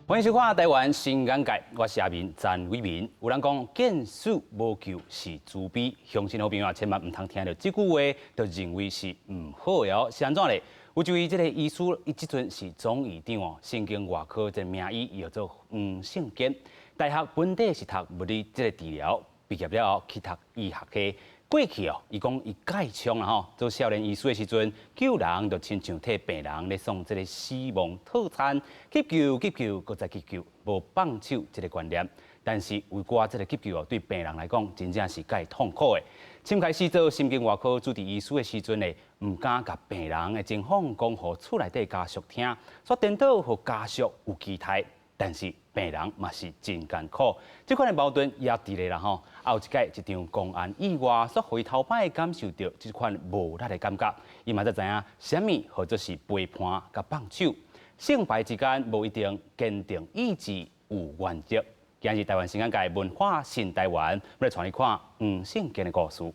欢迎收看台湾新眼界，我是阿明詹伟民。有人讲见树无救是自卑，乡亲好朋友千万唔通听到这句话，就认为是唔好的哦。是安怎嘞？有一位这个医师，伊即阵是总院长哦，神经外科这个名医叫做黄胜坚。大学本地是读物理这个治疗，毕业了后去读医学系。过去哦，伊讲伊介枪啦吼，做少年医师的时阵，救人就亲像替病人咧送这个死亡套餐，急救、搁再急救，无放手这个观念。但是为我这个急救哦，对病人来讲，真正是介痛苦的。先开始做神经外科主治医师的时阵呢，唔敢甲病人的情况讲互厝内底家属听，所颠倒互家属有期待。但是病人嘛是真艰苦，这款的矛盾也伫咧啦吼。还有一届一场公安意外，所回头摆感受到这款无力的感觉，伊嘛才知影什么或者是背叛甲放手，胜败之间无一定坚定意志有原则。今日台湾新眼界文化新台湾，要来带你看黄胜坚的故事。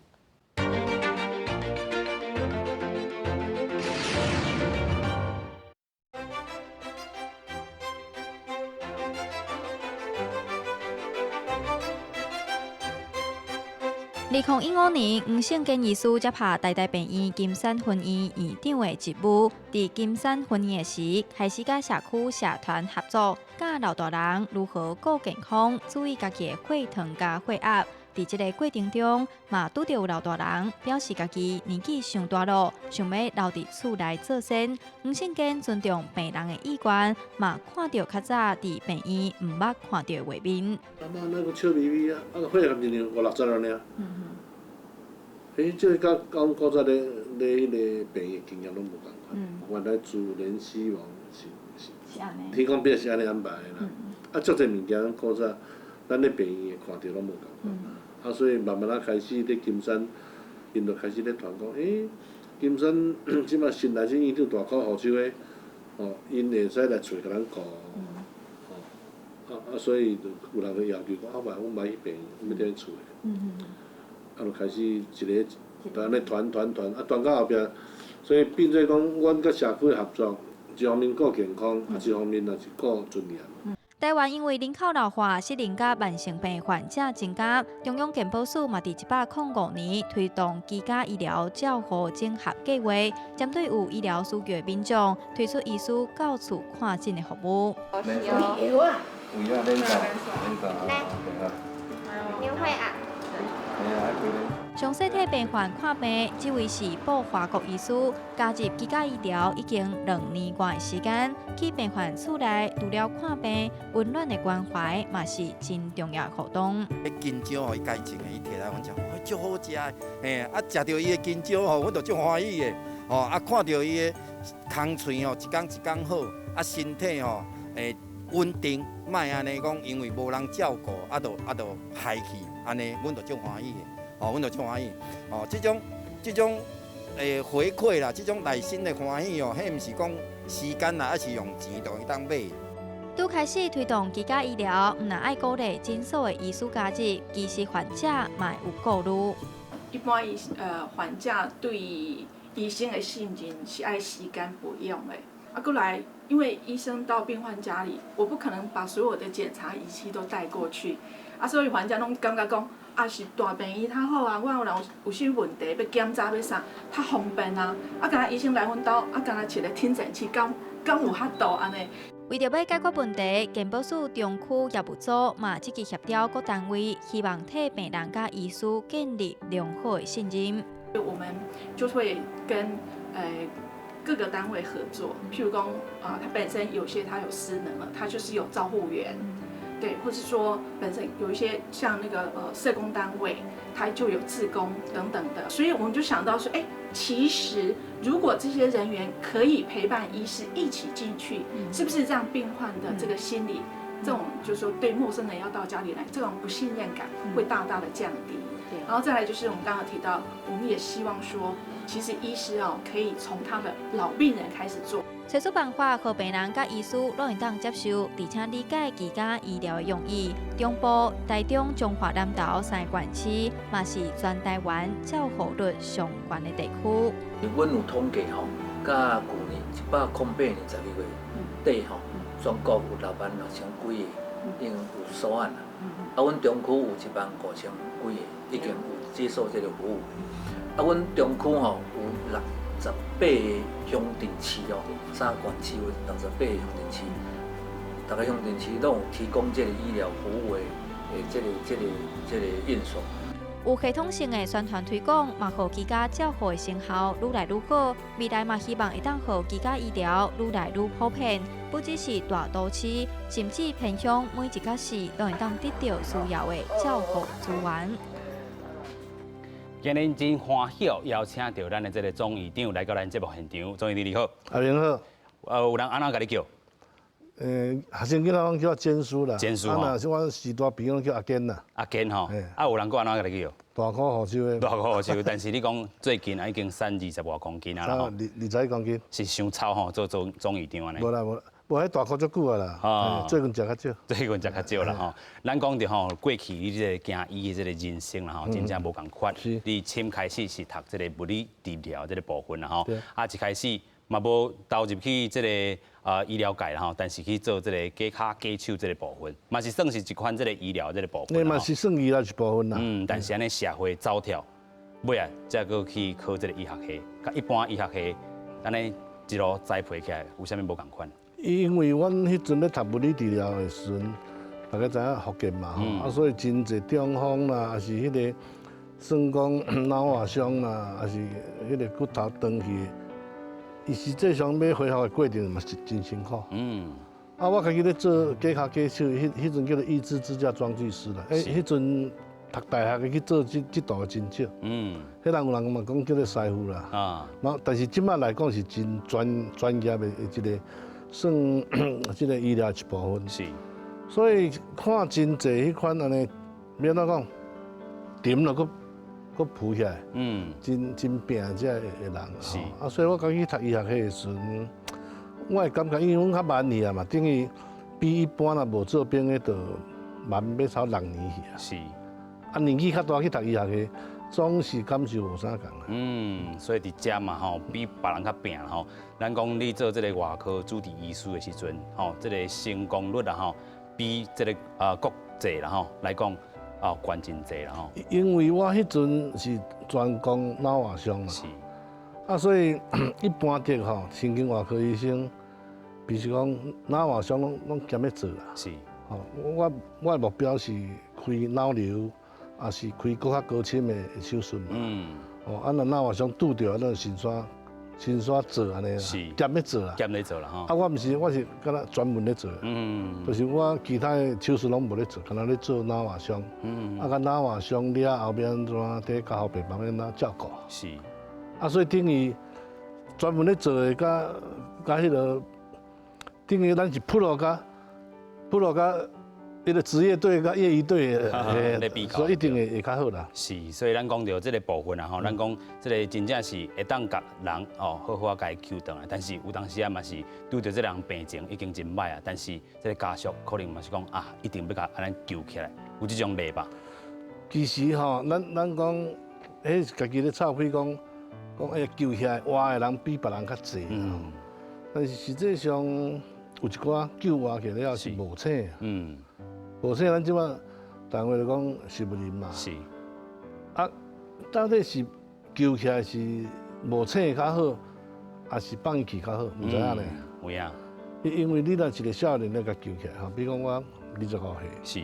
2015年，黄胜坚医师接下台大病院金山分院院长的职务。伫金山分院时，开始甲社区社团合作，教老大人如何顾健康，注意家己的血糖甲血压。伫这个过程中，嘛拄到老大人表示家己年纪上大了，想要留伫厝内做先。黄胜坚尊重病人的意愿，嘛看到较早伫病院毋捌看到的画面。那个笑眯眯啊，血压年龄50-60了呢。这甲古早咧迄个病的经验拢无共款。原来自然死亡是天公伯是安尼安排的啦。足侪物件古早咱咧病院看到拢无共款。所以慢慢开始咧金山，因就开始咧传讲，金山即马新来这院长大口号手的，因会使来找甲咱顾。所以就有人就要求讲，阮买去病院，要踮厝诶。就开始一个安尼团团到后壁，所以变做讲，阮甲社区合作，一方面顾健康，一方面也是顾尊严。台湾因为人口老化，失能甲慢性病患者增加，中央健保署嘛伫105年推动居家医疗照护整合计划，针对有医疗需求的民众，推出医师到厝看诊的服务。有啊，牛会啊。详细替病患看病，这位是布华国医师，加入居家医疗已经2年多的时间，去病患厝内除了看病，温暖的关怀嘛是真重要的活动。金蕉吼，伊家种的，伊摕来阮食，足好食的，食到伊的金蕉吼，阮就足欢喜的，看到伊的空喙吼，一天一天好，身体吼，稳定，莫安尼讲，因为无人照顾，就害去，安尼，阮就足欢喜的。阮就足欢喜，这种回馈啦，这种内心的欢喜哦，迄毋是讲时间啦，还是用钱就会当买。拄开始推动居家医疗，毋但爱鼓励诊所的医师加入，其实患者嘛有顾虑。一般患者对医生的信任是爱时间培养的。过来，因为医生到病患家里，我不可能把所有的检查仪器都带过去，所以患者拢感觉讲。是大病院较好啊！我有人有啥问题要检查要啥，较方便啊！敢若医生来阮兜，敢若一个听诊器，敢有遐多安尼？为着要解决问题，健保署中区业务组嘛积极协调各单位，希望替病人甲医师建立良好的信任。我们就会跟各个单位合作，譬如讲他本身有些他有失能了，他就是有照护员。对，或是说本身有一些像那个社工单位，它就有志工等等的，所以我们就想到说，其实如果这些人员可以陪伴医师一起进去，是不是让病患的这个心理，这种就是说对陌生人要到家里来，这种不信任感会大大的降低。然后再来就是我们刚刚提到，我们也希望说，其实医师可以从他的老病人开始做。找出办法，让病人甲医师拢会当接受，而且理解居家医疗的用意。中部、台中、中华南投3个县市，嘛是全台湾照护率上悬的地区。阮有统计甲去年108年12月底全国有6万6千几个，已经有所案啦。啊，阮中区有1万5千几个，已经有接受这个服务。啊，阮中区吼有68个乡镇市哦，3县市有68个乡镇市，逐个乡镇市拢有提供这个医疗服务的这个院所。有系统性的宣传推广，嘛，互居家照护的成效愈来愈好。未来嘛，希望会当互居家医疗愈来愈普遍，不只是大都市，甚至偏乡每一个市，都会当得到需要的照护资源。今日真欢喜，邀请到咱的这个总院长来到咱节目现场。总院长你好，阿明好。有人安怎甲你叫？学生囡仔拢叫我坚叔啦，坚叔啊，若是我时大朋友叫阿坚啦。阿坚吼，啊有人讲安怎甲你叫？大块好手的。大块好手，但是你讲最近已经30外公斤啊啦吼。20公斤。是伤臭吼，做总院长安尼。无啦无啦，无迄大块足久啊啦。最近食较少。最近食较少啦吼。咱讲着吼，过去你这个行医的这个人生啦吼，真正无共款。你先开始是读这个物理治疗这个部分啦吼，啊一开始嘛无投入去这个医疗界啦吼，但是去做这个假脚假手这个部分，嘛是算是一款这个医疗这个部分。你嘛是算医疗一部分啦。但是安尼社会走跳，尾啊再搁去考这个医学系，甲一般医学系安尼一路栽培起来，有啥物无共款？因为阮迄阵咧读物理治疗的时阵，大家知影福建嘛吼，啊所以真侪中风啦，还是迄个算讲脑外伤啦，还是迄个骨头断去。伊实际上要恢复的过程嘛是真辛苦。啊，我家己咧做假脚假手，迄阵叫做义肢支架装具师啦。迄阵读大学的去做这道的真少。迄人有人嘛讲叫做师傅啦。啊。但是即摆来讲是真专业的一个算即个医疗一部分。是。所以看真侪迄款安尼，免怎讲，沉了佫浮起来，真拼这的人是啊，所以我刚去读医学系的时阵，我会感觉，因为阮较慢去啊嘛，等于比一般若无做兵的，就慢要超6年去啊。是。啊，年纪较大去读医学系，总是感受无啥共啊。所以伫遮嘛吼，比别人较拼吼。咱讲你做这个外科主治医师的时阵，吼，这个成功率啊吼，比这个国际啦吼来讲。关真济啦吼，因为我迄阵是专攻脑外伤嘛，是，啊，所以一般的吼，神经外科医生，比如讲脑外伤拢兼咧做啦，是，吼，我的目标是开脑瘤，也是开更较高深的手术嘛，哦，啊，若脑外伤拄着，咱先做安尼啦，兼咧做啦，兼咧做啦吼。啊，我毋是，我是敢若专门咧做，就是我其他的手术拢无咧做，敢若咧做脑外伤，啊，甲脑外伤了后边安怎伫家后病房安怎照顾？是，啊，所以等于专门咧做的，甲迄个，等于咱是普罗甲迄个职业队甲业余队的，所以一定会较好啦。是，所以咱讲到这个部分啊，吼，咱讲这个真正是会当甲人哦好好啊甲伊救回来，但是有当时啊嘛是拄着这人病情已经真歹啊，但是这个家属可能嘛是讲啊，一定要甲安尼救起来，有这种例吧？其实吼，咱讲，迄家己咧臭屁讲哎呀救起来，活的人比别人较济啊。但是实际上有一寡救活起来了是无醒啊。无说咱即摆单位来讲是不灵嘛？是。啊，到底是救起来是无醒较好，还是放伊去较好？唔知影咧。有影。因为你若一个少年咧，甲救起来吼，比如讲我25岁，是。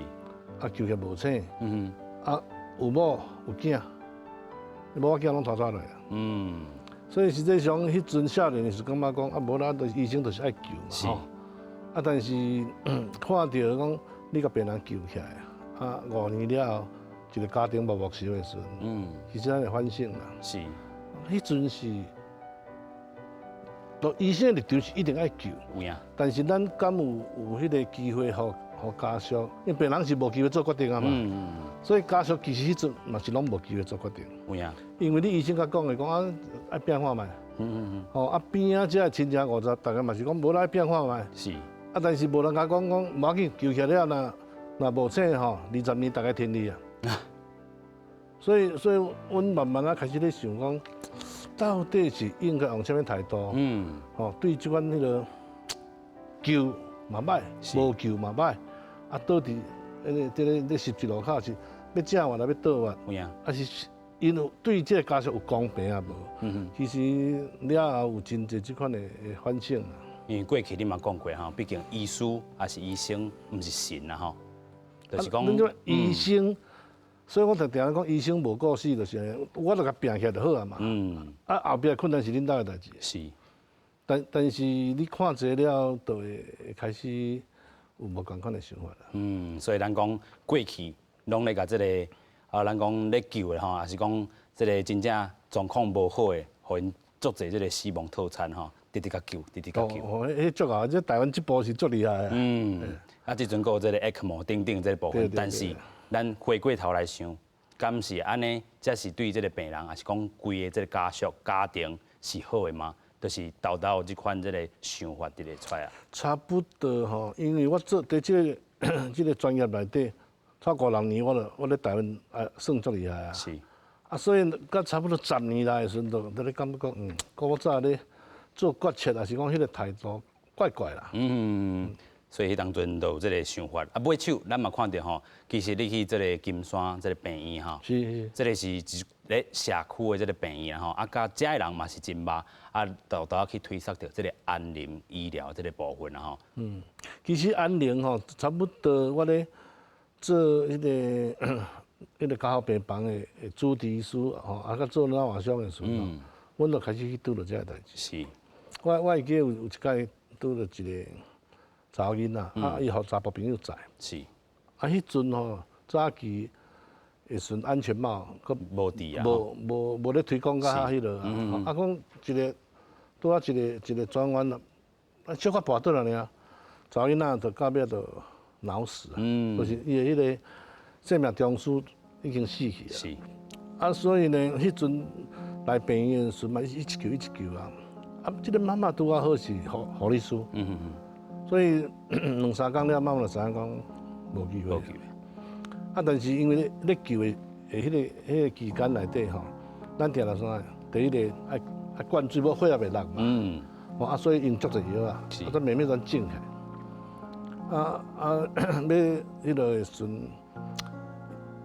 啊，救起来无醒。啊，有某有囝，某囝拢拖落来啊。所以实际上，迄阵少年是感觉讲啊，无啦，医生就是爱救嘛吼。啊，但是看到讲。你甲病人救起来啊，5年了后，一个家庭默默收的时阵，其实咱会反省啦。是，迄阵是，医生的立场是一定爱救，有影。但是咱敢有迄个机会，互家属，因为病人是无机会做决定啊嘛。所以家属其实迄阵嘛是拢无机会做决定。有影。因为你医生甲讲的讲啊，爱变化嘛。哦，啊边啊，这亲戚50，大家嘛是讲无来变化嘛。是。啊，但是无人甲讲无要紧，救起来了若无醒吼，20年大概天理啊。所以，阮慢慢啊开始咧想讲，到底是应该用什么态度？对即款迄个救嘛歹，无救嘛歹，啊倒伫咧十字路口是要正话来要倒话，有影，啊是因为对这个家属有公平啊无？其实了后有真侪即款的反省啊。因为过去你嘛讲过吼，毕竟医师也是医生，毋是神啦吼，就是讲医生。所以我常常讲，医生无顾死，就是我著甲拼起来就好啊嘛。啊，后壁困难是恁兜的代志。是。但是你看这了，就会开始有无共款的想法啦。所以咱讲过去拢咧甲即个咱讲咧救的吼，也是讲即个真正状况无好的，互因足侪即个死亡套餐吼，直直甲救，直直甲救。迄足啊！这台湾这部是足厉害啊。即阵有即个 ECMO 等等即个部分，但是。咱回过头来想，敢是安尼，才是对即个病人，还是讲规个即个家属、家庭是好的吗？就是豆豆即款即个想法伫咧出来啊。差不多吼，因为我做伫即个专业内底，超过6年，我咧台湾算足厉害啊。是。啊，所以到差不多10年来的时阵，就咧感觉讲，古早咧做决策，还是讲迄个态度怪怪啦。所以迄当阵就有即个想法，啊，尾手咱嘛看到吼，其实你去即个金山即个病院吼，是，即个是咧社区的即个病院吼，啊，甲遮的人嘛是真捌，啊，豆豆去推测到即个安宁医疗即个部分啊吼。其实安宁吼，差不多我咧做迄个家好病房的主治医师吼，啊，甲做脑外伤的时候，阮就开始去拄到遮个代志。是，我会记有一摆拄到一个。查某囡仔，啊，伊互查甫朋友载。是。啊，迄阵吼，早期会顺安全帽，佮无伫啊。无咧推广甲迄落啊。啊，讲一个拄啊一个专员啊，小可跋倒来尔，查某囡仔就到尾就脑死啊。就是伊的迄个生命中枢已经死去啊。是。啊，所以呢，迄阵来病院时嘛，一救啊。啊，即个妈妈拄啊好是护理师。所以2-3天了，妈妈就知影讲无机会。啊，但是因为咧救的迄个期间内底吼，咱定来啥？第一个爱灌水，无血也袂落嘛。啊，所以用足侪药啊，啊，再慢慢转种起。要迄落的时阵，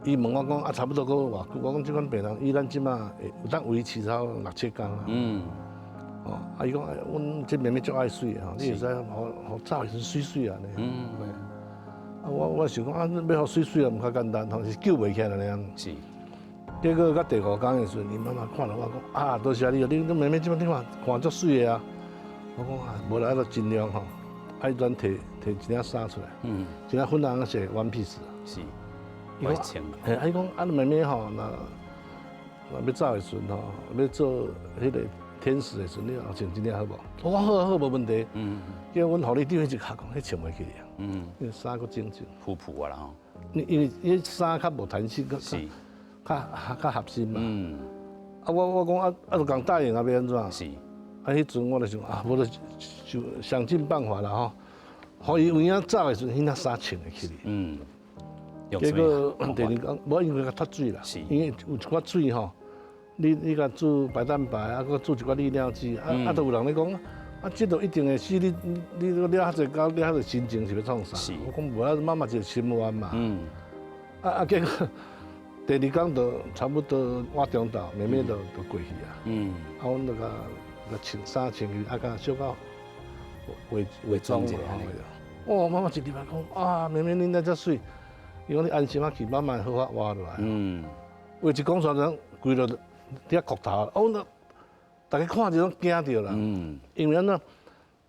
伊问我讲啊，差不多搁偌久？我讲即款病人，以咱即马会有当维持到6-7天啊。哦，啊！伊讲，阮这妹妹足爱水吼，你会使互走时水水啊呢。啊，我想讲啊，要互水啊，毋较简单，吼是救袂起来那样。是。结果到第5天的时阵，伊妈妈看到我讲啊，多谢你，你妹妹即摆你看足水的啊。我讲啊，无来就尽量吼，爱咱摕一领衫出来，一领粉红色one piece。是。伊讲，伊讲啊，妹妹吼，那要走的时阵吼，要做迄个。天使的时阵，你后穿真领好无？我讲好，无问题。叫阮护理长一下讲，迄穿袂起啊。因为衫搁整整。普普啊啦吼。因为迄衫较无弹性，较合身嘛。啊，我讲啊，就共答应啊，要安怎？是。啊，迄阵我就想啊，无就想尽办法啦吼，互伊有影走的时阵，迄领衫穿会起哩。结果第2天，无因为较脱水啦，因为有一寡水吼。你甲煮白蛋白，啊，搁煮一寡利尿剂，啊，都有人咧讲，啊，这都一定会死，你了遐济高，了遐济心情是要创啥？我讲无啊，妈妈一个心愿嘛。结果第2天就差不多晚中昼，妹妹就过去啊。啊，阮就甲穿衫穿去，啊，甲小可伪装者吼。哦，妈妈一入来讲啊，妹妹恁在遮水，伊讲你安心啊去，妈妈好法活落来。话一讲出来，规落。伫遐哭头，哦，大家看着拢惊着啦。因为安怎，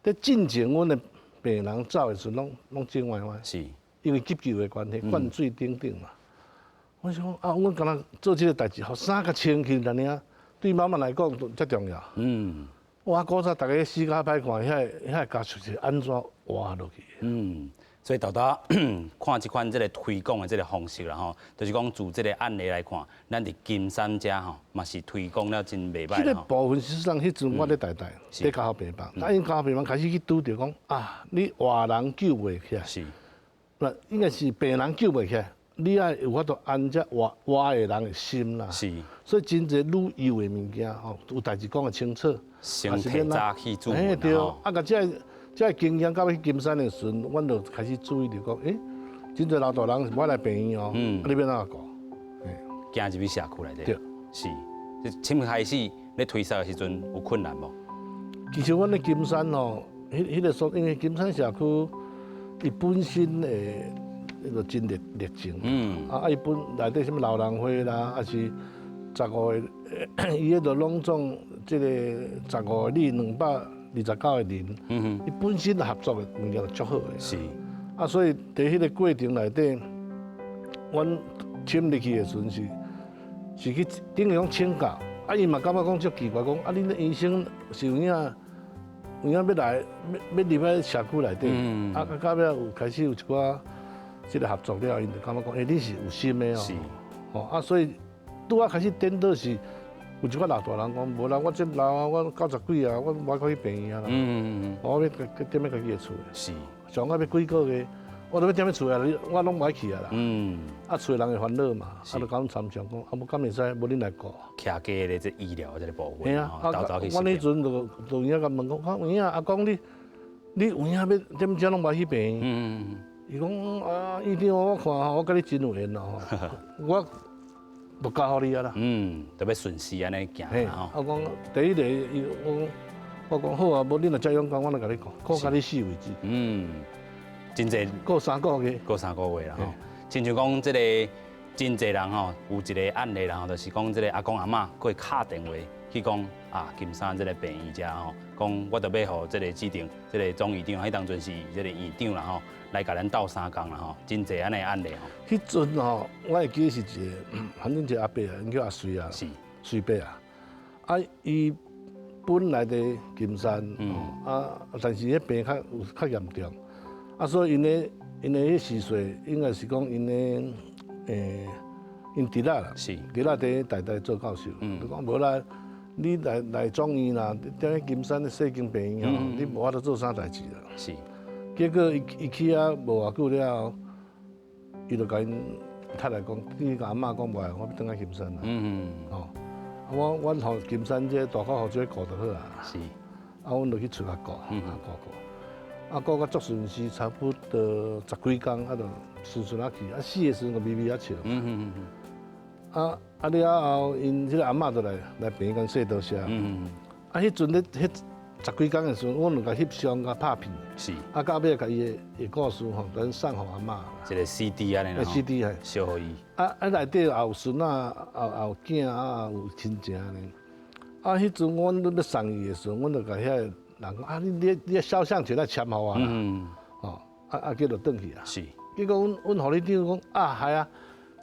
伫进前，阮的病人走的时阵，拢真歪歪。是。因为急救的关系，灌水等等嘛。我想啊，阮敢若做这个代志，互衫甲穿起来尔，对妈妈来讲才重要。哇，古早大家死甲歹看，遐家属是安怎活落去？所以豆豆看即款即个推广的即个方式啦吼，就是讲从即个案例来看，咱伫金山遮吼，嘛是推广了真袂歹。迄个部分事实上，迄阵我咧台伫家好病房，因家好病房开始去拄着讲啊，你活人救袂起来，是，那应该是病人救袂起来，你爱有法度安遮活的人的心啦。是，所以真侪旅游的物件吼，有代志讲得清楚，身体早起注意吼。对，啊，甲遮这经验到去金山的时阵，阮就开始注意到讲，真侪老大人我来病院哦，你要怎啊搞？行入去社区内底。对，是。请开始咧推测的时阵有困难无？其实阮咧金山哦，迄个所，因为金山社区伊本身的迄个真热情，伊本内底什么老人会啦，还是15个，伊迄个拢总即个15个里229个人，伊本身合作的物件就足好的。是。所以伫迄个过程内底，阮签入去的时阵是去等于讲请教，伊嘛感觉讲足奇怪，讲恁的医生是有影要来要入来社区内底，到尾有开始有一寡即个合作了，因就感觉讲，你是有心的哦，所以拄啊开始颠倒是有一寡老大人讲，无啦，我这老啊，我90几啊，我可以病院啦，我要踮咧家己的厝，是，上我要几个月。我都要踮咧厝啊，我拢唔爱去啊啦。厝人会烦恼嘛，就甲阮参详讲，无敢会使，无恁来顾。徛家咧，这医疗这个部分，走去。阮迄阵就有影甲问讲，有影阿公你有影要踮遮拢无去病院？伊讲医生我看我甲你真有缘咯，我就教互你啊啦。特别顺势安尼行啦吼。我讲第一个，我讲好啊，无恁若遮勇敢，我来甲你讲，我甲你死为止。真侪，过3个月，过3个月啦吼。亲像讲，即个真侪人吼，有一个案例啦吼，就是讲即个阿公阿嬷过敲电话去讲金山即个病院遮吼，讲我着要互即个指定即个总院长，迄当阵是即个院长啦吼，来甲咱斗3工啦吼，真侪安尼案例吼。迄阵吼，我会记是一个，反正一个阿伯啊，因叫阿水啊，水伯啊，伊本来伫金山，但是迄病较严重。所以因的迄时岁，应该是讲因弟仔啦，弟仔伫台大做教授，就讲无啦，你来中医啦，踮咧金山的细间病院吼，你无法度做啥代志啦。是。结果伊去啊无偌久了后，伊就甲因太太讲，你甲阿嬷讲袂，我要转来金山啦。阮互金山这大口号做顾就好啊。是。阮就去厝遐顾。顾到足顺时，差不多10几工，就顺顺去。死的时阵就微微笑。了后，因即个阿嬷就来病院洗刀车。迄阵咧迄10几工的时阵，我就甲翕相甲拍片。是。到尾甲伊的故事吼，咱送互阿嬷。一个 CD 安尼啦。CD 系。烧互伊。内底也有孙啊，也有囝啊，有亲情安尼。迄阵阮要送伊的时阵，阮就甲遐人讲你肖像权来签互我啦，叫就转去啊。是。结果阮护理长讲系啊，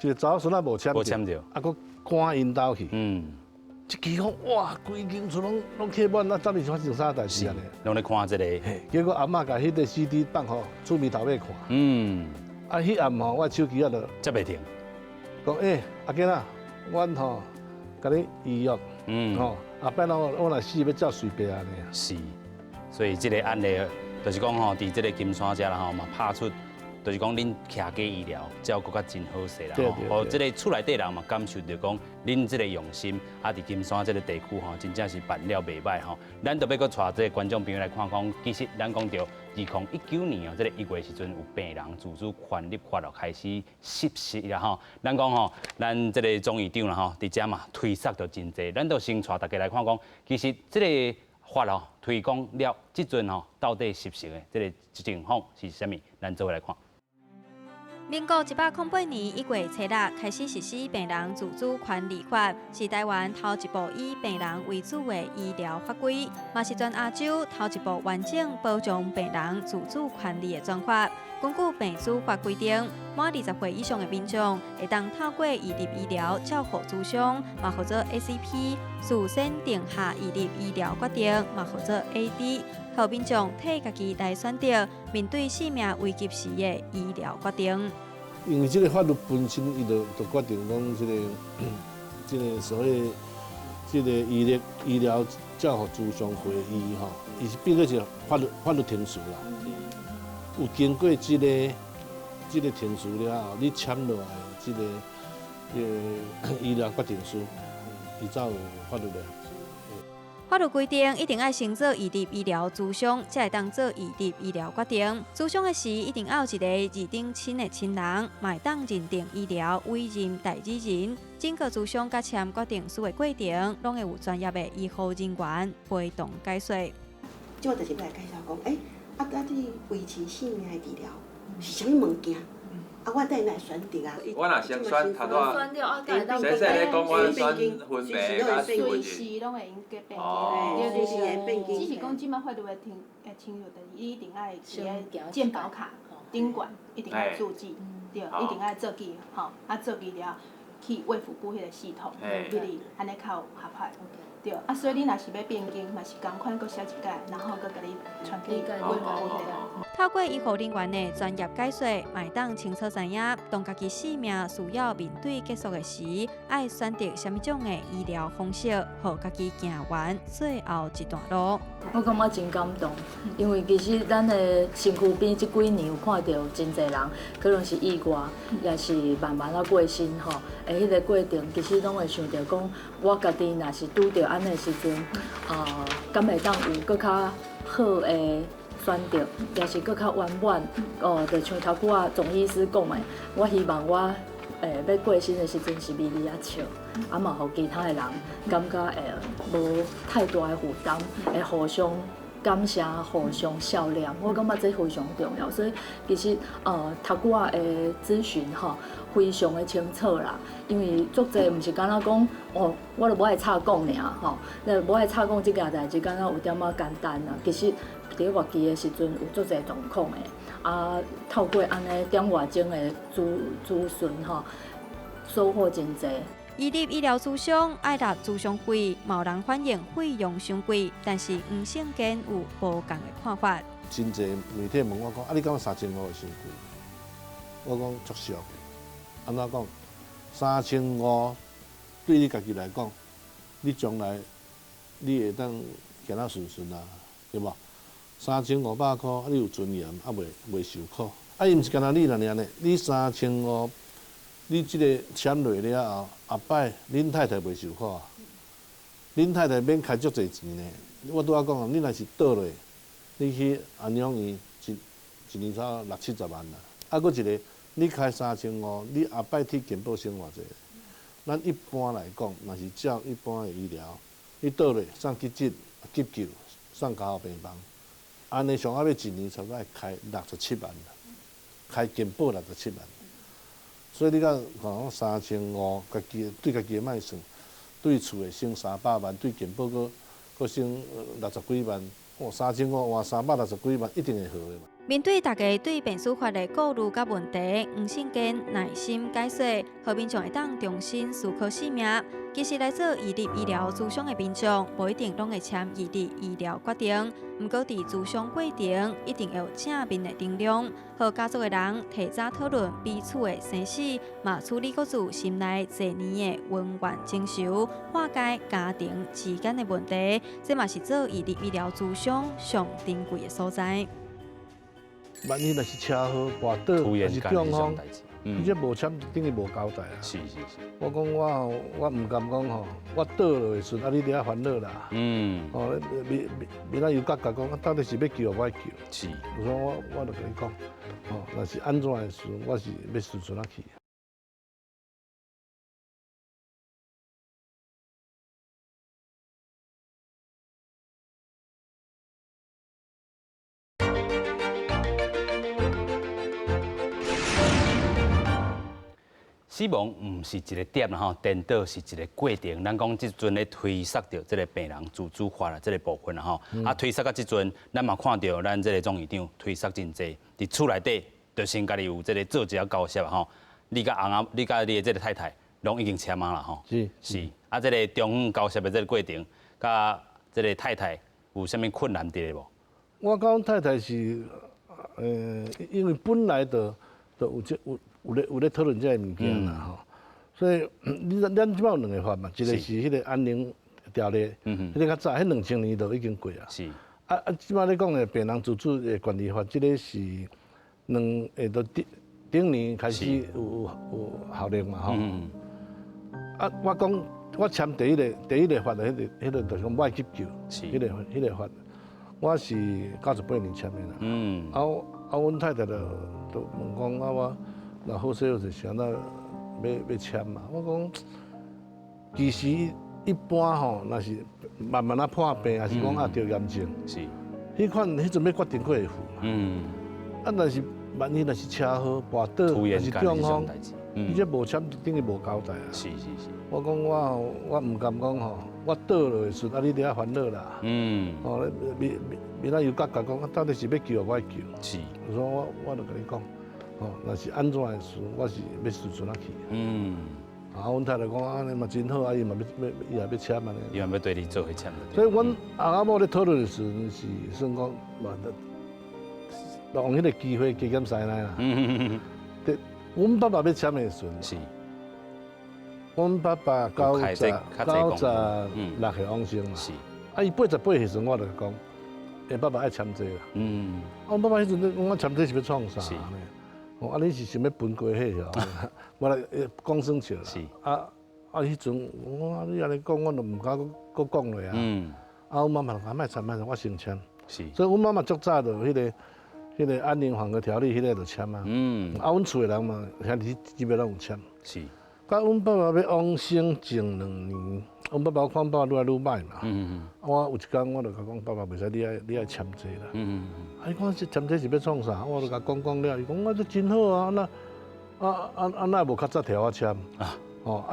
一个查某孙仔无签着，佫赶因兜去。一期讲哇，规间厝拢客满，那到底是发生啥代志啊？拢咧看这个。结果阿嬷甲迄个 CD 放互厝边头尾看。迄暗吼，我手机啊就接袂停。讲阿囡仔，阮吼甲你预约，后摆我若死要照随便安尼。是。所以这个案例，就是讲吼，伫这个金山遮啦吼嘛，拍出，就是讲恁徛家医疗照顾甲真好势啦吼，互这个厝内底人嘛感受到讲恁这个用心，伫金山这个地区吼，真正是办了袂歹吼。咱就要搁带这个观众朋友来看讲，其实咱讲到2019年哦，这个1月时阵有病人自主权立法开始实施啦吼。咱讲吼，咱这个总院长啦吼，伫遮嘛推测到真济，咱就先带大家来看讲，其实这个法哦推广了，即阵吼到底实施的这个情况是啥物？咱做来看。民国108年1月7日开始实施病人自主权利法，是台湾头一部以病人为主的医疗法规，嘛是全亚洲头一部完整保障病人自主权利的专法。根据病主法规定，满20岁以上的民众会当透过移入医疗照护咨商，嘛或者 ACP， 事先定下移入医疗决定，嘛或者 AD， 互民众替家己来选择面对生命危急时的医疗决定。因为这个法律本身，伊就决定讲这个所谓这个医疗照护咨商会议吼，伊是变做是法律程序啦。有经过这个程序了后，你签落来这个医疗决定书，伊才有法律的。法律规定，一定要先做异地医疗咨商，才会当做异地医疗决定。咨商的时，一定要有一个二等亲的亲人，买当认定医疗委任代理人。整个咨商甲签决定书的过程，拢会有专业的医护人员陪同解说。即我就是要来介绍讲，你维持性命的治疗是啥物物件？我等来选择啊。我若先选头拄先生咧讲，我选分娩甲住院。随时拢会用结病对，随时会变更。只是讲即摆法律会侵入的，伊一定爱是健保卡顶管一定要注记，对，一定爱做记，吼，做记了去卫福部迄个系统，比你安尼较有合法。对，所以你若是要变更，嘛是同款，搁写一届，然后搁甲你传去卫福部迄个。透过医护人员的专业解说，会当清楚知影，当家己性命需要面对结束的时，爱选择什么种的医疗方式，互家己行完最后一段路。我感觉真感动，因为其实咱的身躯边这几年有看到真侪人，可能是意外，也是慢慢啊过身吼。迄个过程，其实拢会想到讲，我家己若是拄着安尼时阵，敢会当有搁较好的选择，也是搁较圆满。就像头拄仔总医师讲的，我希望我要过身的时阵是微微啊笑，嘛，互其他的人感觉无太大的负担，会互相感谢、互相笑脸。我感觉这非常重要，所以其实头拄仔的咨询吼，非常的清楚啦。因为足济毋是敢若讲我就无爱插讲尔吼，无爱插讲即件代志，敢若有点仔简单啦。其实伫外期的时阵有足济状况的。透过安尼点外钟的咨询吼，收获真济。移入医疗咨商爱纳咨商费，有人反映费用伤贵，但是黄胜坚有无共的看法。真济媒体问我讲，你感觉3500会伤贵？我讲足俗，安怎讲？3500对你家己来讲，你将来你会当行啊顺顺啊，对无？3500块，你有尊严，袂受苦。伊毋是干那你安尼，你3500，你即个签落了后，后摆恁太太袂受苦啊。恁太太免开足侪钱呢。我拄仔讲啊，你若是倒落，你去安养院一年差60-70万啦。搁一个，你开3500，你后摆去健保生偌济？咱一般来讲，若是照一般的医疗，你倒落送急诊、急救、送家护病房。安尼上下要一年差不多要开67万啦，开健保67万，所以你讲3500，家己对家己的卖算，对厝的省300万，对健保搁省60几万，3500换360几万，一定会好的嘛。面对大家对变司法的顾虑甲问题，黄胜坚耐心解说，互民众会当重新思考性命。其实来做移入医疗咨商的民众，无一定拢会签移入医疗决定，不过伫咨商过程一定要有正面的能量，和家族的人提早讨论彼此的生死，嘛处理各自心内多年的恩怨情仇，化解家庭之间的问题，这嘛是做移入医疗咨商上珍贵的所在。万一若是车祸、跋倒，还是中风，你这无签等于无交代啊。是。我讲我唔敢讲吼，我倒落的时阵，你伫遐烦恼啦。明仔有甲讲，到底是要救无爱救？是。有说我就甲你讲，若是安怎的时阵，我是要顺顺啊去。死亡唔是一个点啦吼，颠倒是一个过程。咱讲即阵咧推测到即个病人自主化啦，即个部分啦吼。推测到即阵，咱嘛看到咱即个总院长推测真济，伫厝内底就先家己有即个做一下交涉吼。你甲你的即个太太拢已经签啊啦吼。是。即个中远交涉的即个过程，甲即个太太有啥物困难伫无？我讲太太是，因为本来就有咧讨论这个物件啦吼，所以咱即摆有两个法嘛，一个是迄个安宁条例，迄个较早，迄2000年就已经过啊。是。即摆咧讲的病人自主的管理法，即个是都顶年开始有效力嘛吼。我讲我签第一个法的，迄个就是讲外急救，迄个法，我是98年签的啦。阮太太就问讲我若好势有一时那要签嘛，我讲其实一般吼，若是慢慢破病，还是讲得癌症，迄阵要决定过会付嘛。但是万一若是车祸、跋倒，还是中风，你这无签等于无交代啊。我讲我唔敢讲吼，我倒落的时阵，你伫遐烦恼啦。明仔又甲讲，到底是要救我救？所以我就甲你讲，若是安怎的事，我是要顺顺去。阮太太讲安尼嘛真好，伊嘛伊也要签安尼。伊嘛要对你做伙签。所以阮阿某咧讨论的时阵是算讲，用迄个机会加减使来啦。阮爸爸要签的时阵，阮爸爸96岁往生嘛。伊88岁时阵，我就讲，爸爸爱签这啦。阮爸爸迄阵我签这是要创啥呢？你是想要分过迄个？我来讲生笑啦。迄阵你安尼讲，我就唔敢搁讲落啊。阮妈妈讲莫签，我先签。所以阮妈妈足早就迄个安宁缓和条例，迄个就签啊。阮厝的人嘛，兄弟基本拢有签。甲阮爸爸要往生前2年，阮爸爸看爸爸愈来愈歹嘛。我有一天我就甲讲，爸爸袂使你爱签这啦。伊讲这签这是要创啥？我就甲讲了，伊讲这真好啊，那无较早替我签。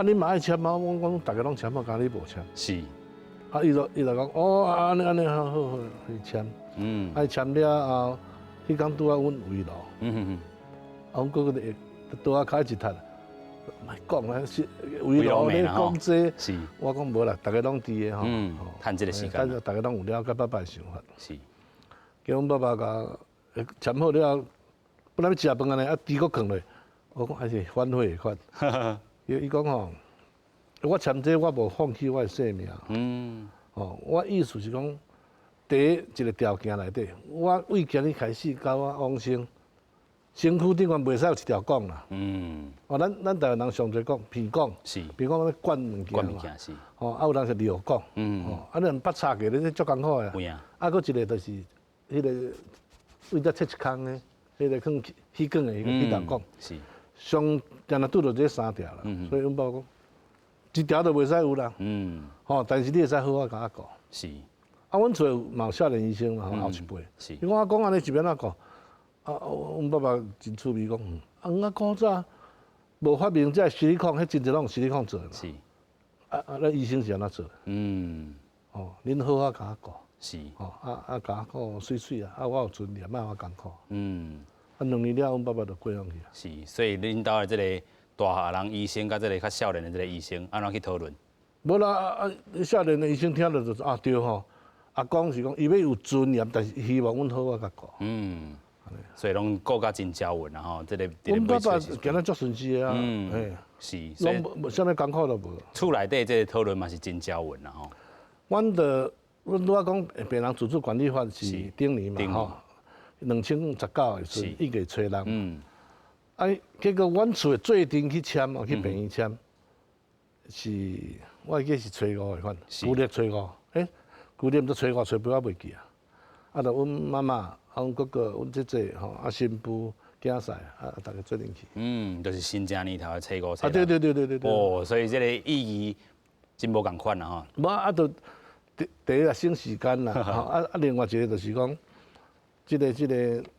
你嘛爱签啊？我讲大家拢签好，家己无签。伊就讲安尼好，去签。签了后，迄天拄啊阮围炉。阮哥哥就拄啊开一摊。莫讲啦，围炉咧讲这，我讲无啦，大家拢知的吼。趁这个时间，大家拢有了解爸爸的想法。叫阮爸爸甲签好了，本来要食饭安尼，猪骨放落，我讲还是反悔款。伊讲吼，我签这我无放弃我的性命。我意思是讲，第一个条件内底，我为今日开始到我往生。身躯顶悬袂使有一条管啦。咱台湾人上侪讲鼻管，鼻管咧灌物件嘛。有人是尿管。你人捌插过，你足艰苦的。搁一个就是迄个为了切一空的，迄个放气管的迄条管。上定若拄到这3条啦，所以阮爸讲，一条都袂使有啦。但是你会使好好甲我顾。阮厝嘛有少年医生嘛，后一辈。伊讲我讲安尼是要怎顾？阮爸爸真趣味讲，古早无发明这矽利康，迄真侪拢矽利康做的嘛。咱医生是安怎做？恁好好甲我顾。甲我顾水水啊，我有尊严，莫我艰苦。2年了，阮爸爸就过上去。所以恁兜的这个大人医生甲这个较少年的这个医生，安怎去讨论？无啦，少年的医生听了就说对吼，阿公是讲伊要有尊严，但是希望阮好好甲顾。所以拢顾甲真交稳，然后这个。阮爸爸今日足顺势啊，拢无啥物艰苦都无。厝内底这个讨论嘛是真交稳啦吼。阮拄仔讲病人自主管理法是顶年嘛吼，2019的时阵1月初6。结果阮厝的最顶去签去病院签，是我记是初5的款，旧历初5，旧历毋知初5、初8我袂记啊。就阮妈妈。阮哥哥、阮姐姐吼，新妇、囝婿，大家做阵去。就是新正年头的初5、初6。对。所以这个意义真无共款啦吼。无就第一省时间啦，另外一个就是讲，这个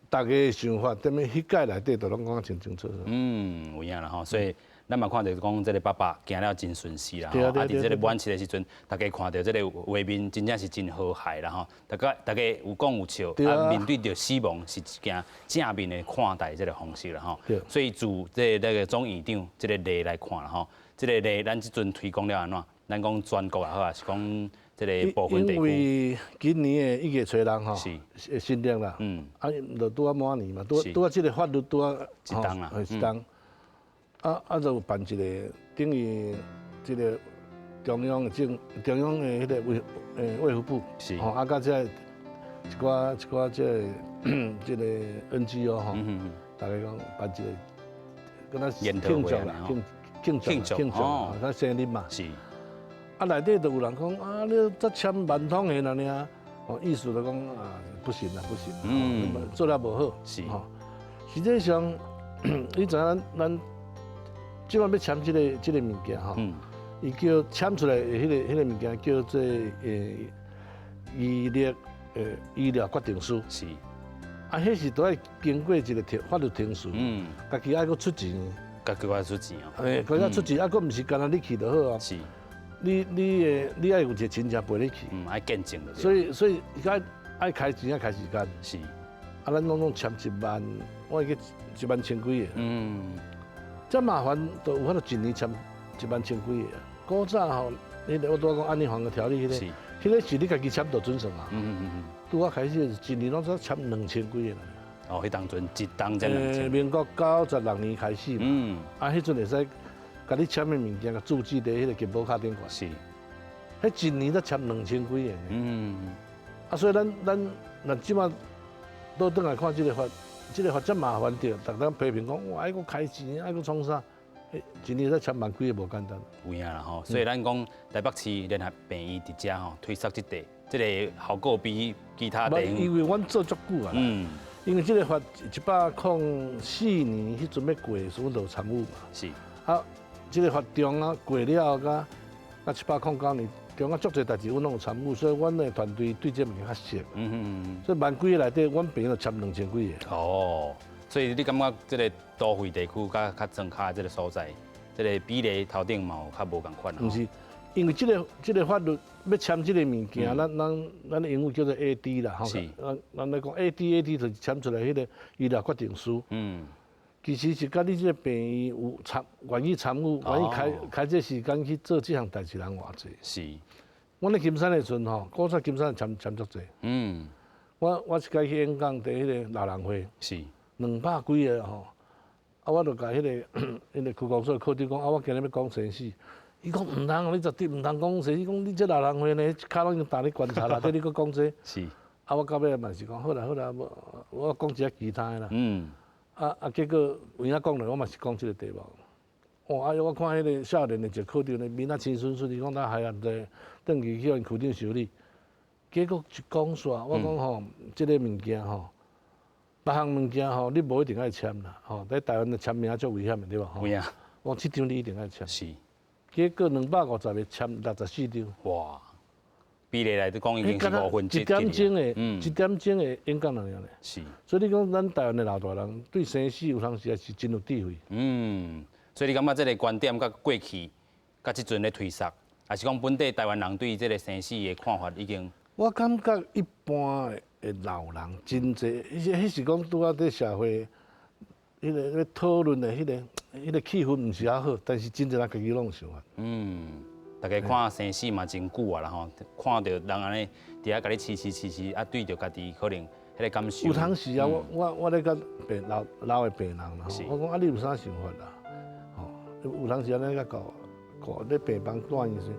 大家的想法，踮迄届内底都拢讲清清楚楚。有影啦吼，所以。咱嘛看到讲，这个爸爸行了真顺势啦，伫这个晚期的时阵，大家看到这个画面真正是真和谐啦吼，大家有讲有笑，面对着死亡是一件正面的看待这个方式啦吼。所以自这个总院长这个例来看啦吼，这个例咱即阵推广了安怎？咱讲全国也好啊，是讲这个部分地区。因为今年的1月初6吼，是新历啦，就拄啊满年嘛，拄啊这个法律拄啊一冬啦，一冬。就有办一个等于这个中央的迄个卫福部，甲这一寡这个 NGO 吼，大家讲办一个，跟咱庆祝啦，庆祝，咱生日嘛。啊，内底就有人讲啊，你才签万通的啦呢，哦，意思就讲啊，不行啦，不行啦，做了无好，是吼。实际上，你知影咱即摆要签这个物件吼，伊叫签出来的迄个物件叫做医疗决定书，是。啊，迄是都要经过一个法律程序，家己爱搁出钱，家己爱出钱哦。家己出钱，啊，搁毋是干那你去就好啊。是。你爱有一个亲戚陪你去，爱见证的。所以爱开钱爱开时间。是。啊，咱拢签1万，我记1万千几个。这麻烦都有法度一年签1万千几个。古早吼，我拄讲安尼房的条例迄个是你家己签就准算啊。拄我开始一年拢只签2000几个啦。哦，迄当阵一当才2000。民国96年开始嘛。啊，迄阵会使。甲你签的物件，甲注记伫迄个健保卡顶管。是。迄一年才签2000几个。啊，所以咱若即马倒转来看即个法真麻烦着，逐天批评讲哇，爱搁开钱，爱搁创啥？一年才签万几个无简单。有影啦吼，所以咱讲台北市联合病院伫遮吼推出即个效果比其他地方。因为阮做足久啊。因为即个法104年迄阵要过的时候，阮就有参与嘛。是。啊。这个法中啊过了，甲709年中啊足侪代志，阮拢有参与，所以阮的团队对这物件较熟。所以万几个内底，阮朋友签2000几个。哦，所以你感觉这个都会地区甲较庄卡这个所在，这个比例头顶嘛有较无共款。毋是，因为这个法律要签这个物件，咱的英语叫做 AD 啦，吼。是。咱来讲 AD 就是签出来迄个医疗决定书。其实是甲你这个病院有愿意参与，愿意开这时间去做这项代志人偌济。是。阮咧金山的时阵吼，古早金山签足济。我一届去演讲，伫迄个老人会。是。200几个吼，啊，我就甲迄个区公所的科长讲，啊，我今日要讲生死。伊讲毋通，你绝对毋通讲生死。伊讲你这老人会呢，骹拢已经打咧观察啦，对你搁讲这。是。啊，我到尾嘛是讲好啦，我讲一下其他的啦。结果有影讲了，我嘛是讲这个题目。我看迄个少年的一个科长的面啊青顺顺，伊讲他还在转去去因区长修理。结果一讲煞，我讲吼，这个物件吼，别项物件吼，你无一定爱签啦，吼，在台湾的签名足危险的对吧？有影。我这张你一定爱签。是。结果250个签64张。哇！比例来讲已经是5分之一点钟的演讲能力咧。是。所以你讲咱台湾的老大人对生死有当时也是真有智慧。所以你感觉这个观点甲过去，甲即阵咧推测，还是讲本地台湾人对这个生死的看法已经？我感觉一般的老人真济，迄是讲拄仔在社会，迄个咧讨论的迄个气氛毋是遐好，但是真济人家己拢想法。大家看生死嘛真久啊啦吼，看到人安尼伫遐甲你饲，啊对着家己可能迄个感受。有当时啊，我咧甲老的病人啦，我讲啊你有啥想法啦？吼，有当时安尼甲搞咧病房住院时，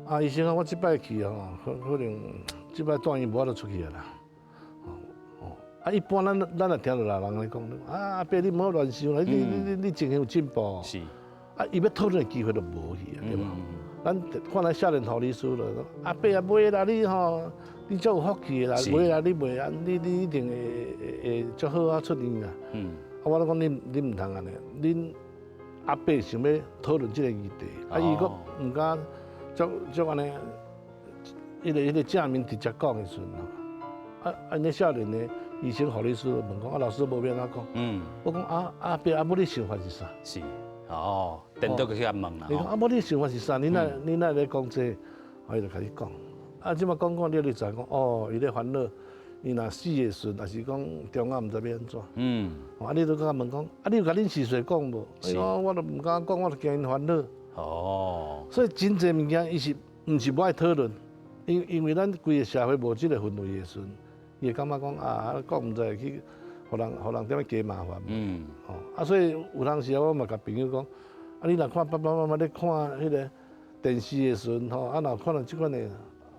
啊医生啊，我即摆去吼，可能即摆住院无法度出去啊啦。啊一般咱也听到老人来讲，啊阿伯你莫乱想啦，你精神有进步。是。啊伊要讨论的机会都无去啊，对吧？咱看来少年护理师了，阿伯啊袂啦，你吼，你足有福气啦，袂啦，你袂啊，你一定会足好啊出院啦。啊，我咧讲你毋通安尼，恁阿伯想要讨论这个议题，啊，伊佫毋敢足安尼，迄个正面直接讲的时阵啊，那少年的医生护理师问讲，啊，老师无变哪讲？我讲阿伯啊，无你想法是啥？是。哦，等到去遐问啦。你讲啊，无你想法是啥？你哪咧讲这？我就开始讲。啊，即马讲你就知讲，哦，伊咧烦恼，伊若死的时，还是讲中央毋知要安怎。啊，你都甲问讲，啊，你有甲恁四岁讲无？我都毋敢讲，我都惊因烦恼。哦。所以真侪物件，伊是毋是无爱讨论？因为咱规个社会无即个氛围的时，伊会感觉讲啊，讲毋知去。互人点样加麻烦？啊，所以有当时我嘛甲朋友讲，啊，你若看爸爸妈妈咧看迄个电视的时阵，啊，若看到即款的，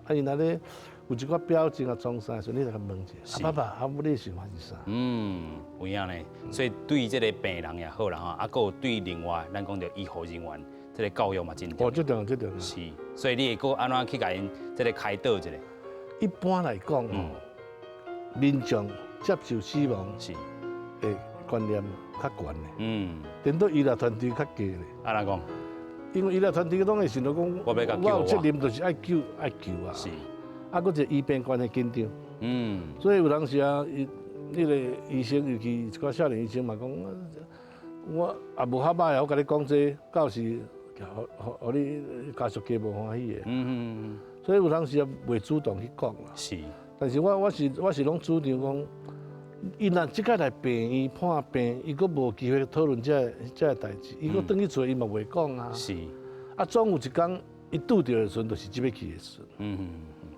啊，伊若咧有一寡表情啊、装啥时，你就甲问者，爸爸，啊，你的想法是啥？有影咧。所以对这个病人也好啦吼，啊，佮有对另外咱讲着医护人员，这个教育嘛真重要。哦，这重这重要。是，所以你会搁安怎去甲因这个开导一下？一般来讲吼，民众接受死亡是的观念较悬的，等到医疗团队较低咧。安怎讲？因为医疗团队拢会想到讲，我有责任就是爱救啊。是。啊，搁一个医病关系紧张。所以有当时啊，迄个医生，尤其一寡少年医生嘛讲，我也无较歹，我甲你讲这，到时互你家属加无欢喜的。所以有当时也袂主动去讲啦。是。但是我是拢主张讲，伊若即摆来病院看病，伊搁无机会讨论这个代志，伊搁转去厝伊嘛袂讲啊。是。啊，总有一天伊拄着的时阵，就是即要去的时阵。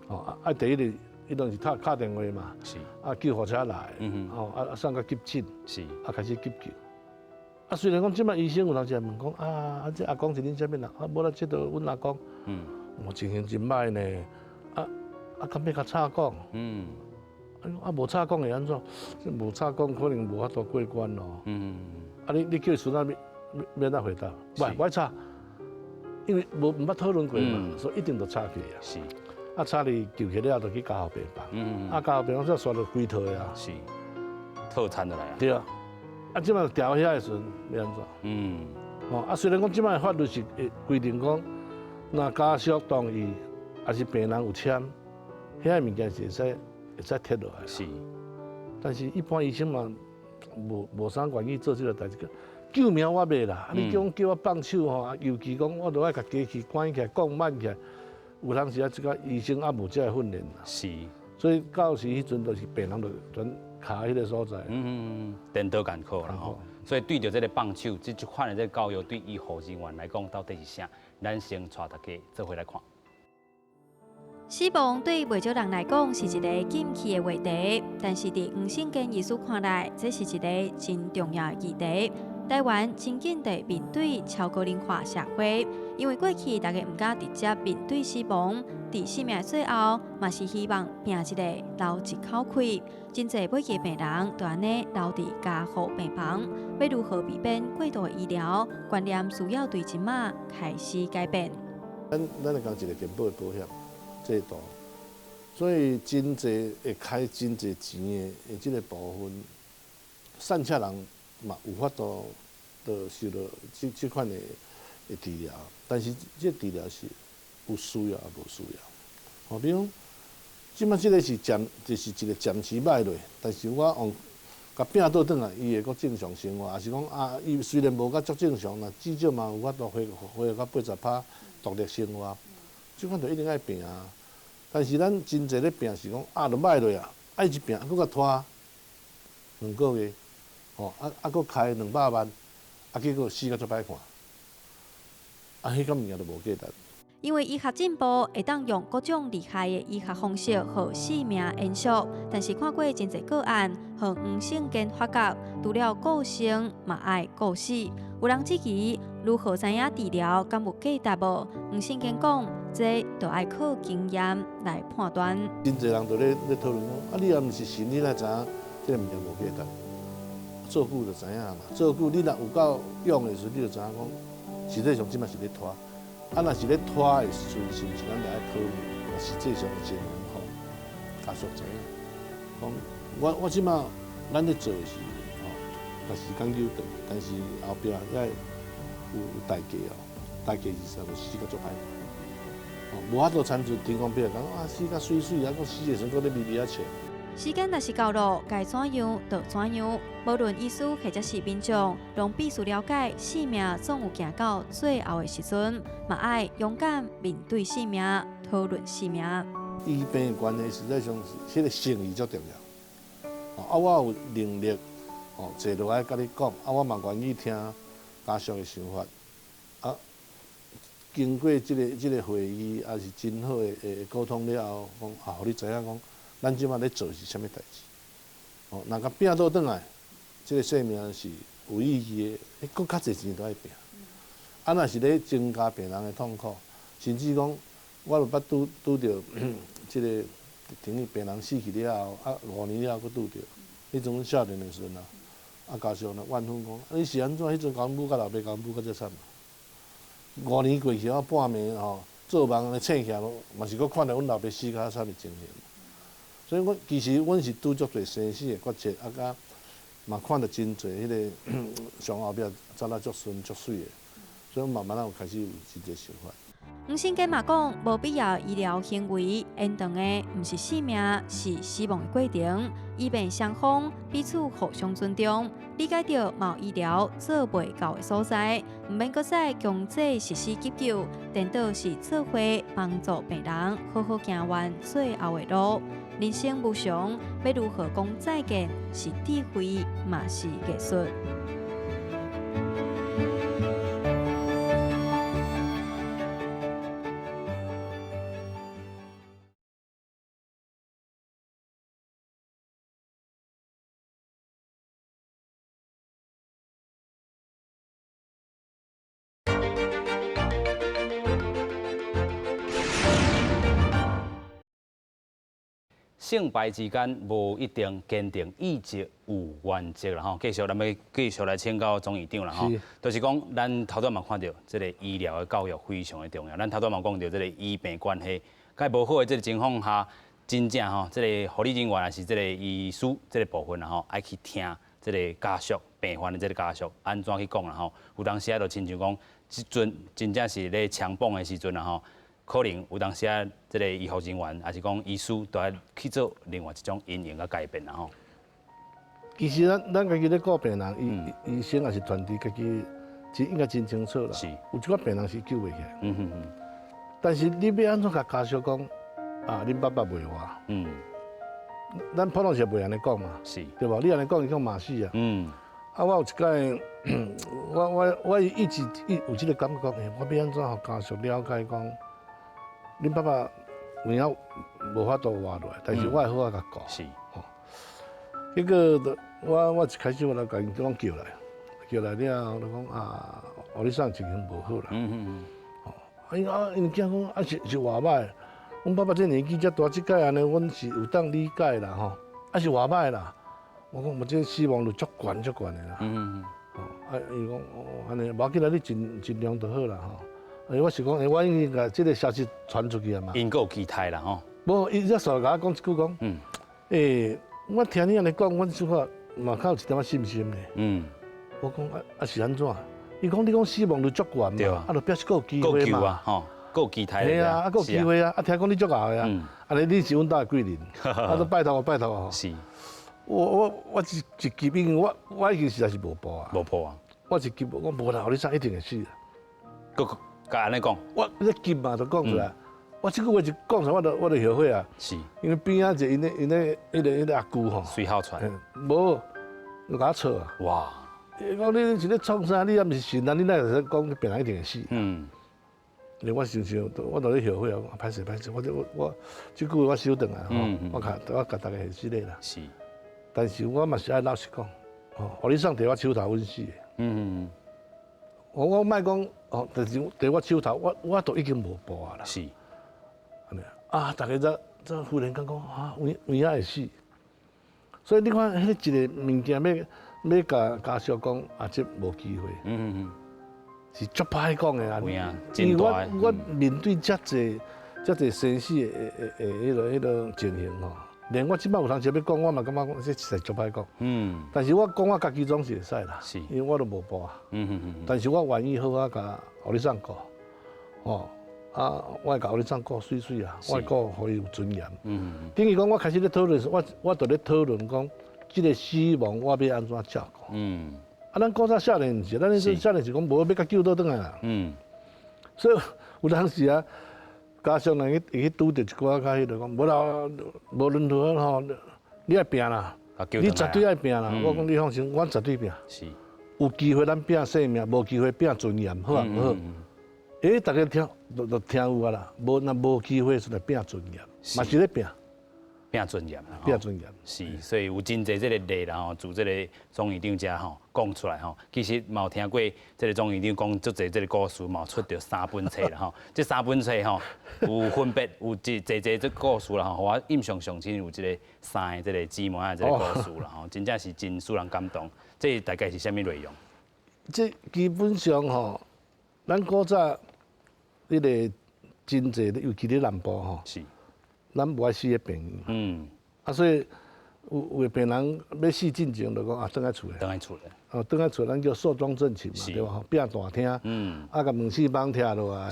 哦，第一个，伊当是敲电话嘛。是。救护车来。送到急诊。是。开始急救。虽然讲即摆医生有当时问讲，这阿公是恁啥物人？无啦，这都阮阿公。我情形真歹呢。敢要甲插讲？无插讲会安怎？无插讲可能无法度过关咯。你叫孙仔要哪回答？袂插，因为毋捌讨论过嘛，所以一定就插去啊。是。插你救起了，就去家后病房。家后病房则刷到几套啊。是。套餐就来啊。对啊。即摆调遐的时阵要安怎？虽然讲即摆法律是会规定讲，若家属同意，还是病人有签。遐物件是会使摕落来，是。但是一般医生嘛，无啥愿意做这个代志。救命我袂啦，你叫我放手吼，尤其讲我著爱甲机器关起来，讲慢起来，有当时即个医生也无这个训练啦。是。所以到时迄阵就是病人就全卡迄个所在。颠倒艰苦啦吼。所以对着这个放手，这款的这个教育对医护人员来讲到底是啥？咱先带大家做回来看。死亡对袂少人来讲是一个禁忌的话题，但是伫黄圣根医师看来，这是一个真重要的议题。台湾真紧地面对超高龄化社会，因为过去大家唔敢直接面对死亡，伫生命最后，嘛是希望拼一个留一口气。真侪每个病人都安尼留伫家护病房，要如何避免过度的医疗观念，需要对即马开始改变。咱会讲一个健保的保险。制度，所以真侪会开真侪钱的这个部分，散车人嘛有法度受到这款的治疗，但是这治疗是有需要也无需要。比如，即摆这个是就是一个暂时歹落，但是我用甲拼倒转来，伊会阁正常生活，也是讲伊虽然无甲足正常，但至少嘛有法度恢复到80%独立生活。这款就一定爱拼啊！但是咱真侪咧拼是讲就歹落啊，爱一拼佫甲拖2个月，佫开200万，结果死甲足歹看，迄种物件就无价值。因为医学进步，会当用各种厉害的医学方式和性命延续，但是看过真侪个案，和黄圣根发觉，除了顾生，嘛爱顾死。有人质疑如何知影治疗敢有价值无？黄圣根讲，这就要靠经验来判断。真侪人都咧讨论讲，你也毋是神，你哪知影这个物件无价值？做久就知影嘛，做久你若有够用的时候，你就知影讲，实际上即摆是咧拖。若是咧拖的时阵，是毋是咱来讨论？实际上是真好，家属知影。讲我即摆咱咧做的是把时间留长，但是后壁也有代价代价是啥？就死甲足歹。无法度参照天公伯讲死甲水水，佫死的时阵佫咧咪咪笑。时间若是到了，该怎样就怎样。无论医师或者是民众，让必须了解生命总有行到最后的时阵，嘛爱勇敢面对生命，讨论生命。医病的关系实际上是迄个诚意足重要。我有能力坐落来甲你讲，我嘛愿意听家属的想法。经过这个会议，也是真好的沟通了后，讲互你知影讲。咱即摆咧做是啥物代志？若甲拼倒转来，这个生命是有意义的，佫较侪钱都爱拼。若是咧增加病人的痛苦，甚至讲，我就捌拄着这个等于病人死去了后，5年了佫拄着。迄阵阮少年的时阵家属呢怨愤讲，你是安怎？迄阵交母甲老爸交母甲遮惨。5年过去，我半暝吼做梦咧醒起来，嘛是佫看到阮老爸死到惨的情形。所以我其实阮是拄足侪生死的决策，啊甲嘛看到真侪迄个上后壁走了足顺足水的，所以慢慢有开始有真侪想法。黄信坚嘛讲，无必要医疗行为延长的，毋是生命，是死亡的过程。以便双方彼此互相尊重，理解到某医疗做袂到的所在，毋免搁再强制实施急救，颠倒是做伙帮助病人好好行完最后的路。人生无常，要如何讲再见，是智慧，嘛是艺术。胜败之间无一定，坚定意志有原则啦吼。咱要继续来请教总院长啦吼，就是讲咱头拄嘛看到，这个医疗的教育非常的重要。咱头拄嘛讲到这个医病关系，在无好的这个情况下，真正吼，这个护理人员也是这个医师这个部分啦吼，爱去听这个家属病患的这个家属安怎去讲啦吼。有当时啊，就亲像讲，即阵真正是咧枪崩的时阵啦吼。可能有当时啊，这个医护人员，还是讲医师，都要去做另外一种因应甲改变啦吼。其实咱家己咧顾病人，医生也是团队家己，应该真清楚啦。是。有一寡病人是救袂起来。但是你要安怎甲家属讲啊？恁爸爸袂活。咱普通是袂安尼讲嘛。是。对吧？你安尼讲，伊讲嘛是啊。啊，我有一届，我一直有这个感觉，我要安怎互家属了解讲？恁爸爸有影无法度活落来，但是我会好啊甲顾。是。迄个我一开始我就甲因讲叫来了，我就讲啊，胡理长情形无好啦。因惊讲啊是偌歹，阮爸爸这年纪遮大，即届安尼，阮是有当理解啦吼，啊是偌歹啦。我讲，这死亡率足悬的啦。伊讲安尼，无要紧啦，你尽量就好啦吼。我是讲，我已经把这个消息传出去啊嘛。因有期待啦吼。无，伊只煞甲我讲一句讲，我听你安尼讲，阮即块嘛较有一点仔信心咧。我讲啊是安怎？伊讲你讲死亡率足悬嘛，啊就表示佫有机会嘛。吼，佫有期待。系啊，啊佫有机会啊，啊听讲你足熬的啊，安尼你是阮家的贵人，啊都拜托吼。是。我一急，因为我已经实在是无报啊。无报啊。我一急，我无啦，胡理长一定会死。佫甲安尼讲，我一急嘛就讲出来，我即句话一讲出来，我就后悔啊。是，因为边仔一因个阿舅吼，随口传，无，就甲我吵啊。哇！伊讲你是咧创啥？你也毋是神人，你哪会讲病人一定会死？连我想，我就咧后悔啊！歹势，我即句话我收转来吼，我甲大家下死咧啦。是，但是我嘛是爱老实讲，吼，胡理长伫我手头稳死的。我莫讲哦，但是伫我手头，我都已经无报啊啦。是，安尼啊，大家则忽然间讲啊，有影会死。所以你看，迄一个物件要甲家属讲啊，这无机会。是足歹讲的啊。有影，因为我面对遮济生死的迄个情形吼，连我即摆有通时要讲，我嘛感觉讲这实在足歹讲。但是我讲我家己总是会使啦，因为我都无报啊。但是我愿意好啊，甲胡理长顾，吼啊，我会甲胡理长顾水水啊，我会顾互伊有尊严。等于讲我开始咧讨论，我就咧讨论讲，即个死亡我要安怎照顾。啊，咱古早少年时，咱迄少年时讲无要甲救倒转来啦。所以有当时啊。加上人会去拄着一寡较迄个讲，无啦，无论如何吼，你爱拼啦，你绝对爱拼啦。我讲你放心，我绝对拼。是，有机会咱拼性命，无机会拼尊严，好啊唔好？大家听就听有啊啦。若无机会，就来拼尊严，嘛是咧拼。拼尊严，拼尊严是，所以有真侪这个例啦吼，自这个总院长遮吼讲出来吼，其实嘛有听过这个总院长讲足侪这个故事，嘛出着3本册啦吼，这3本册吼有分别有侪这故事啦吼，我印象上深有这个3个这个姊妹啊这个故事啦吼，真正是真使人感动。这大概是啥物内容？这基本上吼，咱古早迄个真济，尤其咧南部吼，是，咱无爱死咧病院。嗯，啊，所以有的病人要死进前，就讲啊，倒来厝咧。等来厝咧。哦，倒来厝，咱叫寿终正寝嘛，对吧？吼，变大厅，啊，甲门四帮拆落来，啊，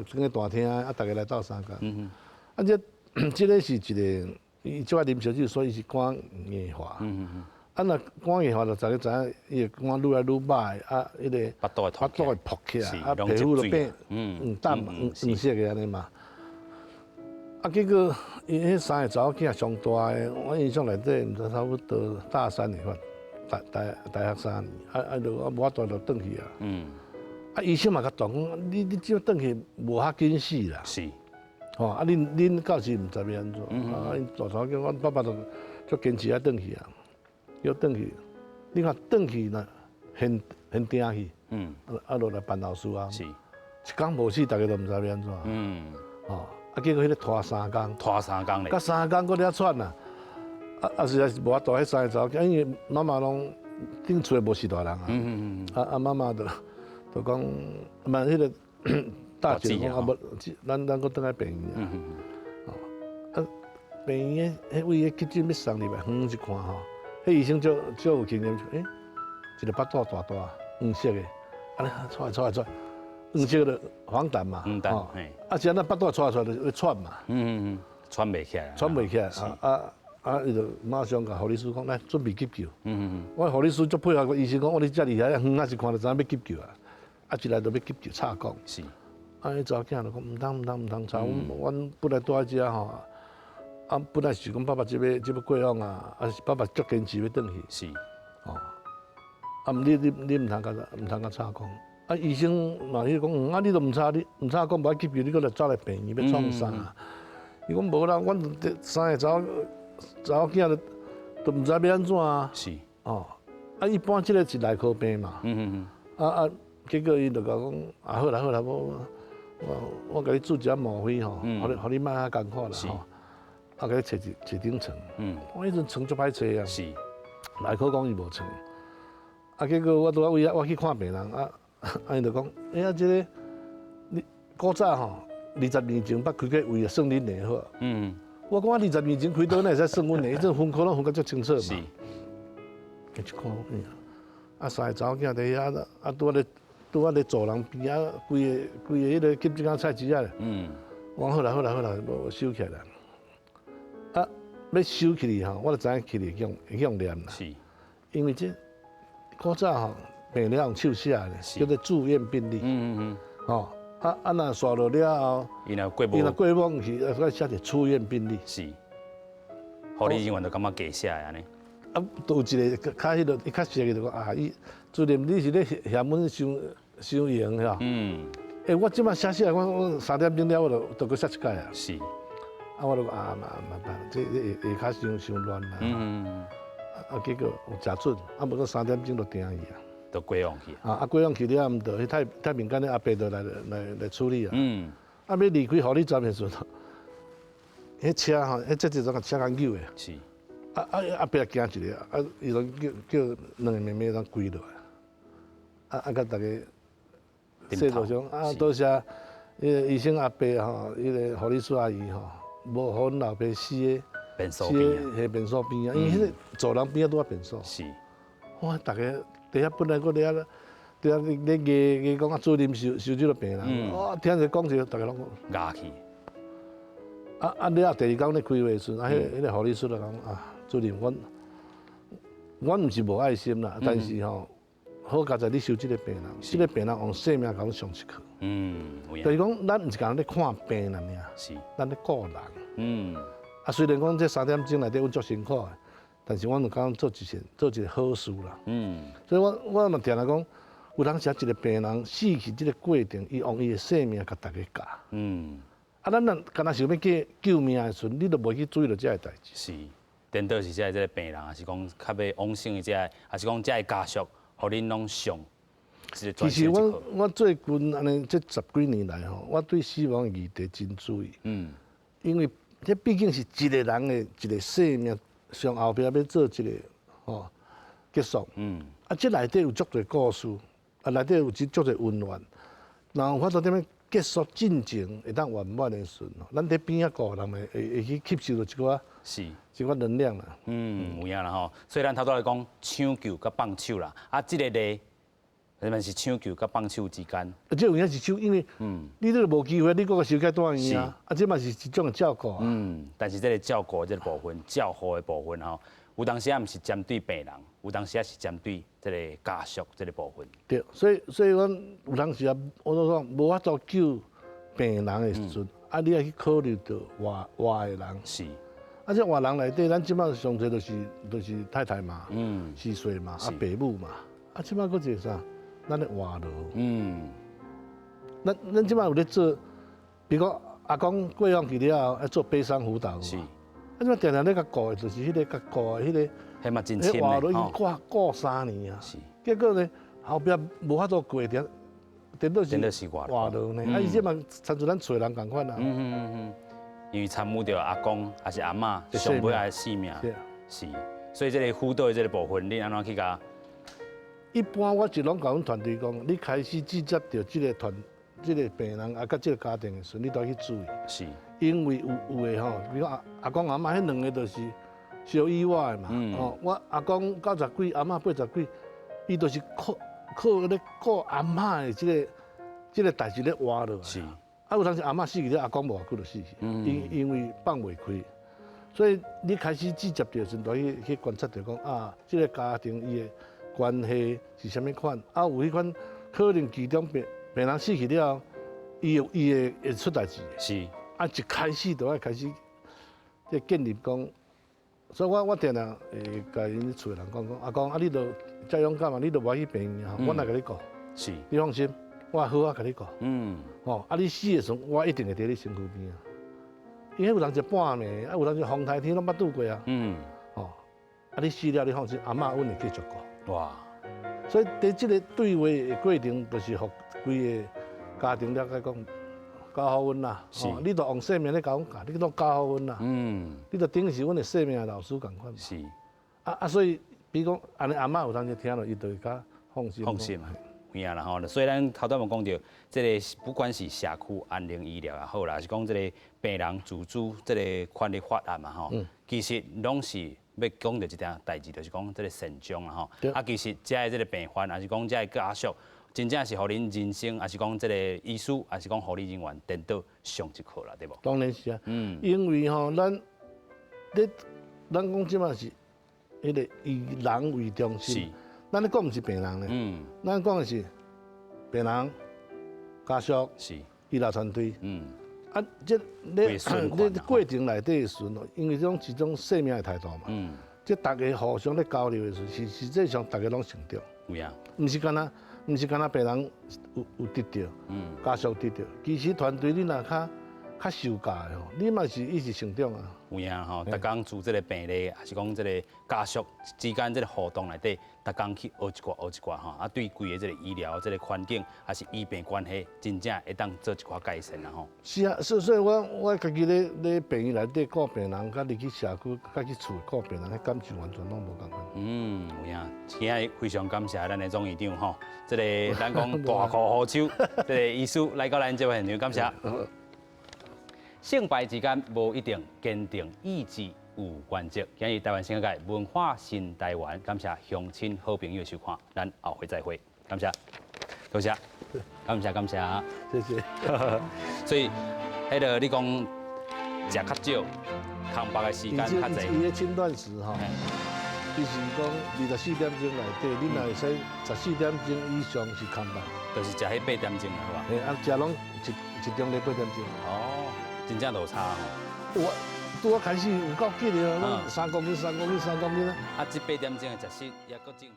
整个大厅，啊，大家来斗相共。啊，这个是一个，伊即摆啉烧酒，所以是肝硬化。啊，若肝硬化就大家知影，伊个肝愈来愈歹，啊，迄个巴肚会破起来，啊，皮肤就变黄色个安尼嘛。啊，结果伊迄三个查某囝上大个，我印象内底毋知差不多大3年份，大学3年，就无法度就转去啊。啊，医生嘛甲讲，你即转去无遐紧死啦。是。吼，啊，恁到时毋知要安怎？啊，因大查某囝，阮爸爸就坚持爱转去啊，要转去。你看转去呢，现定去，啊，落来办后事啊。是。一工无死，大家都毋知要安怎。吼。啊，结果迄个拖3工，咧，甲3工搁了喘啊！实在是无法度，迄3个查某囝，因为妈妈拢顶厝无是大人啊，妈妈就讲，嘛迄个大姐讲啊，无，咱搁倒来病院啊，病院迄位迄急诊要送入来，远一看吼，迄医生就有经验，一个巴肚大大黄色的，安尼出来。黄色的黄疸嘛，啊，是安那巴肚出来就会喘嘛，喘袂起来，喘袂起来，伊就马上甲护理师讲，来准备急救，我护理师足配合个医生讲，我你遮厉害，远啊是看就知影要急救啊，啊一来就要急救插管，是，啊，迄查某囝就讲毋通插，阮本来住喺遮吼，啊，本来是讲爸爸即要过往啊，啊是爸爸足坚持要转去，是，哦，啊，你毋通甲插管。啊，医生嘛，伊讲，啊，你都毋插讲无爱急救，你搁来走来病院要创啥？伊讲无啦，阮3个查某囝都毋知要安怎啊。是。哦，啊，一般即个是内科病嘛。结果伊就甲讲，啊好啦，我甲你注一下吗啡吼，互你莫遐艰苦啦吼。啊，甲你找顶床。我迄阵床足歹找啊。是。内科讲伊无床。啊，结果我去看病人啊。啊，伊就讲，即个你古早吼，20年前捌开个胃啊，算恁的好。我讲我20年前开刀，哪会使算阮的？迄阵分科拢分甲足清楚嘛。是。一看，啊，3个查某囝伫遐，啊，拄咧走廊边啊，规个迄个急诊啊菜市啊。我讲好啦，我收起来啦。啊，要收起哩吼，我就知影起哩会用念啦。是。因为这古早吼。病了用手写的，叫做住院病历。哦，啊，若刷落了后，伊若过往去，再写一出院病历。是，护理人员就感觉假写的安尼。啊，有一个较迄个，伊较熟个就讲啊，伊主任你是咧嫌阮伤严是吧？我即摆写我3点钟了，我就搁写一届啊。是。啊，我就讲啊，麻烦，这下骹伤乱啦。啊，结果有食准，啊，无到3点钟就定去啊。都过往去啊！过往去了，毋着，迄太平间的阿伯就来处理啊。啊，要离开护理站的时候，迄车吼，迄这种车间救的。是。阿伯惊一个，啊，伊就叫2个妹妹当跪落来，甲大家说道声啊，多谢迄个医生阿伯吼，迄个护理师阿姨吼，无互阮老爸死的便所边啊，迄便所边啊，因为迄个走廊边啊拄啊便所。是。哇，大家。伫遐本来搁咧咧讲啊，做啉收酒的病人，哇，听者讲者，大家拢牙去。啊，你啊，第2工咧开会时，啊，迄个护理师就讲啊，主任，阮毋是无爱心啦，但是吼，好佳在你收即个病人，即个病人用性命甲阮上一课。就是讲，咱毋是讲咧看病人尔，是，咱咧顾人。啊，虽然讲这3点钟内底阮足辛苦的。但是阮就讲做一个好事啦。所以我嘛定来讲，有当时一个病人死去这个过程，伊用伊的生命甲大家教。啊，咱若干那想要救命的时阵，你都袂去注意到这个代志。是，颠倒是这个病人，还是讲较要往生的这个，还是讲这个家属，互恁拢上。其实我最近安尼这10几年来吼，我对死亡议题真注意。因为这毕竟是一个人的一个生命。上后壁要做一个结束，啊，这内底有足侪故事，啊，内底有足侪温暖，然后法度点结束进程会当圆满的顺吼，咱伫边仔顾人会去吸收到一寡是一寡能量啦。有影啦吼。所以咱头拄来讲抢球甲放手啦，啊，即个咧，是抢球甲放手之间。这有影是手，因为你这个无机会，你搁个收起单院啊，啊，这嘛是一种的照顾啊。但是这个照顾这个部分，照护的部分吼，有当时也毋是针对病人，有当时也是针对这个家属这个部分。对，所以阮有当时啊，我都讲无法度救病人的时阵，啊，你要去考虑到外的人。是。啊，这外人内底，咱即摆上侪就是太太嘛，是岁嘛，啊，爸母嘛，啊，即摆搁一个啥，咱的外劳。咱即摆有咧做，比如讲阿公过往去了后，要做悲伤辅导。是。啊，即摆定定咧甲顾的，就是迄个甲顾的迄个。迄嘛真深外劳已经顾3年啊。是。结果呢，后壁无法度过点，颠倒是外劳呢。啊，伊即嘛参像咱找人共款啊。因为参悟着阿公还是阿嬷上尾爱性命，是，所以这个辅导的这个部分，你安怎去甲？一般我就拢甲阮团队讲，你开始接触到这个病人啊，甲这个家庭的时，你都要去注意。是。因为有的吼，比如阿公阿嬷迄两个就是小意外的嘛。哦，我阿公90几，阿嬷80几，伊都是靠咧顾阿嬷的这个代志咧活落来。是。啊，有当时阿嬷死去了，阿公无偌久就死去，因为放袂开，所以你开始接触到时，就去观察到讲啊，这个家庭伊的关系是啥物款，啊有迄款可能其中病人死去了，伊会出代志。是。啊，一开始就要开始即建立讲，所以我定定会甲因厝人讲，阿公啊，你都遮勇敢嘛，你都无去病院吼，我来甲你顾。是。你放心。我好啊，甲你讲。哦，啊，你死的时候，我一定会伫你身躯边啊。因为有人是半暝，啊，有人是风台天拢捌拄过啊。哦，啊，你死了，你放心，阿嬷阮会继续顾。哇！所以伫这个对话的过程，就是互规个家庭了解讲，交互阮啦。是。你都用生命咧甲阮教，你都交互阮啦。你就等于是阮的生命的老师共款。是。所以比如讲，安尼阿嬷有当时听了，伊就会较放心。放心啊。有影啦吼，所以咱头拄嘛讲到，这个不管是社区安宁医疗也好啦，是讲这个病人自主这个权利法案嘛吼，其实拢是要讲到一件代志，就是讲这个善终啦吼。啊，其实遮的这个病患，还是讲遮的家属，真正是互恁人生，还是讲这个医师，还是讲护理人员，颠倒上一课啦，对无？当然是啊，因为吼，咱讲即嘛是迄个以人为中心。咱咧讲毋是病人咧，咱讲的是病人、家属、是医疗团队。啊，这咧过程内底的时阵，因为这种一种生命的态度嘛。即大家互相咧交流的时，实际上大家拢成长。有影。毋是干那病人有得到，家属得到，其实团队你若较受教的吼，你嘛是一直成长啊。有影吼，逐工做这个病例，还是讲这个家属之间这个互动内底，逐工去学一寡吼，啊，对规个这个医疗这个环境，还是医病关系，真正会当做一寡改善啦吼。是啊，所以我家己咧病院内底顾病人，甲入去社区，甲去厝顾病人，迄感受完全拢无共款。有影，今仔非常感谢咱的总院长吼，这个咱讲大苦好手，这个医师来到咱这现场，感谢。胜败之间无一定，坚定意志有原则。今日台湾新界文化新台湾，感谢乡亲好朋友的收看，咱后回再会，感谢，多谢，感谢，谢谢。所以，迄个你讲食较少，空白的时间较侪。伊的诊断时吼，伊是讲24点钟内底，你若会使14点钟以上是空白，就是食迄8点钟啦，是吧？嘿，啊，食拢一中咧8点钟。哦。真正有差吼！我开始有够紧的，3公斤啊！啊，这8点钟的食食也够正。